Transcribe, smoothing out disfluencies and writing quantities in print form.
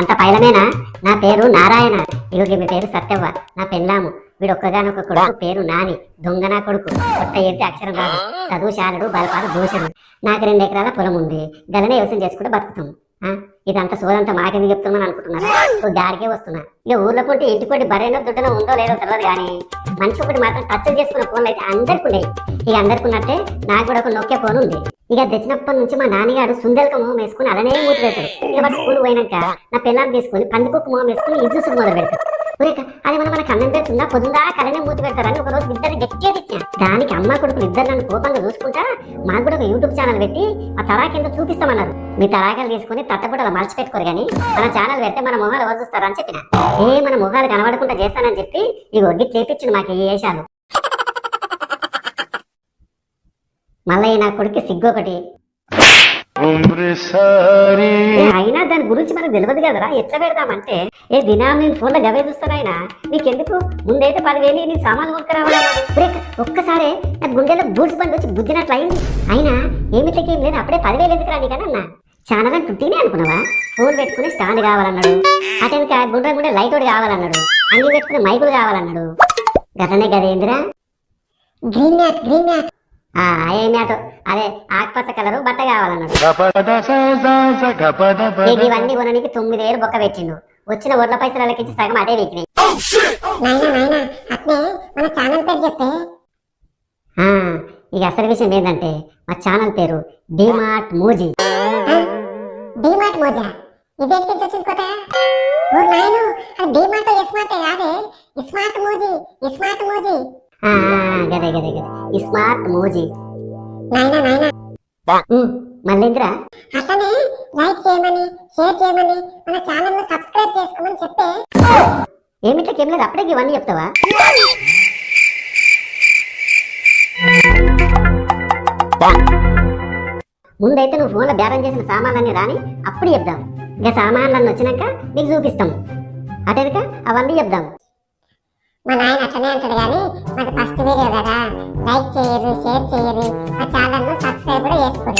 అంత పైలమేనా? నా పేరు నారాయణ. ఇగో మీ పేరు సత్యవ్వ, నా పెళ్ళాము. వీడు ఒక్కగానొక్క కొడుకు, పేరు నాని. దొంగ నా కొడుకు. కొత్త ఏంటి అక్షరం రాదు, చదువు శాలడు, బలపాలు దోషుడు. నాకు 2 ఎకరాల పొలం ఉంది, గలనే వ్యవసాయం చేసుకుంటూ బతుకుతాం. ఇదంతా సోదంతా మాకెందుకు చెప్తున్నాను అనుకుంటున్నాను. గాడికే వస్తున్నా. ఇక ఊర్లో కొంటే ఇంటికోటి బరైన దుడ్డనో ఉందో లేదో తెలియదు, కానీ మనిషి ఒకటి మాత్రం టచ్ చేసుకున్న ఫోన్లు అయితే అందరికి ఉన్నాయి. ఇక అందరికి ఉన్నట్టే నాకు కూడా ఒక నొక్కే ఫోన్ ఉంది. ఇక తెచ్చినప్పటి నుంచి మా నాన్నగాడు సుందరక మొహం వేసుకుని అలానే మూతి పెడతాడు. ఇక వాడు స్కూల్ పోయినాక నా పిల్లల్ని తీసుకుని పందికొక్క మొహం వేసుకుని ఇజ్జు మొదలు పెడతాడు. అది మన కన్నం పెడుతుందా, పొద్దుందా కలనే మూతి పెడతారని ఒక రోజు ఇద్దరు గట్టిగా తిట్టా. దానికి అమ్మ కొడుకులు ఇద్దరు నన్ను కోపంగా చూసుకుంటా మాకు కూడా ఒక యూట్యూబ్ ఛానల్ పెట్టి ఆ తడాకింద చూపిస్తామన్నారు. మీ తడాకలు తీసుకుని తట్టపుటలు మర్చిపెట్టుకోరు కానీ మన ఛానల్ పెడితే మన మొహాలు ఎవరు చూస్తారు అని చెప్పిన. మన మొహాలు కనబడకుండా చేస్తానని చెప్పి ఈ వడ్డీ చేపించింది మాకు ఈ వేషాలు. మళ్ళీ నా కొడుకు సిగ్గు ఒకటి. అయినా దాని గురించి మనకు తెలియదు కదరా, ఎట్లా పెడదామంటే దినాన్ని నేను ఫోన్లో గవే చూస్తాను. ఆయన నీకెందుకు, ముందైతే 10,000 నీ సామాన్లు కొనుక్కరావాలి. ఒక్కసారి నా గుండెలో బూడ్స్ బండి వచ్చి గుద్దినట్లు అయింది. అయినా ఏమిటకేం లేదు, అప్పుడే 10,000 ఎందుకు రాని కానీ అన్న ఛానల్ అని తుట్టినే అనుకున్నావా? ఫోన్ పెట్టుకుని స్టాండ్ కావాలన్నాడు, అటెన్కా గుండ్ర లైట్ ఒకటి కావాలన్నాడు, అన్ని పెట్టుకుని మైకులు కావాలన్నాడు. గతనే గదేందిరా గ్రీన్ మ్యాట్ ఏ మ్యాట్, అదే ఆకుపచ్చ కలరు బట్ట కావాలన్నాడు. ఇవన్నీ కొనడానికి 9,000 బొక్క పెట్టిండు. వచ్చిన ఒడ్ల పైసలకి ఇచ్చి సగం అదే వీకినాయి. ఇక అసలు విషయం ఏంటంటే మా ఛానల్ పేరు డిమార్ట్ మోజీ. గదే స్మార్ట్ మోజీ. మళ్ళీంద్రా అట్లనే లైక్ చేయమని, షేర్ చేయమని, మన ఛానల్ ను సబ్స్క్రైబ్ చేసుకోమని చెప్పే. ఏమిట్లకేం లేదు, అప్పుడే ఇవన్నీ చెప్తావా? ముందైతే నువ్వు ఫోన్లో బేరం చేసిన సామాన్లన్నీ రాని అప్పుడు చెప్దాం. ఇక సామాన్లన్నీ వచ్చినాక నీకు చూపిస్తాం. అటెనక అవన్నీ చెప్దాం. మా నాయన అట్లనే అంటాడు, కానీ మాకు ఫస్ట్ వీడియో కదా, లైక్ చేయరు, షేర్ చేయరు, మా ఛానల్ ను సబ్స్క్రైబ్ కూడా చేసుకోరు.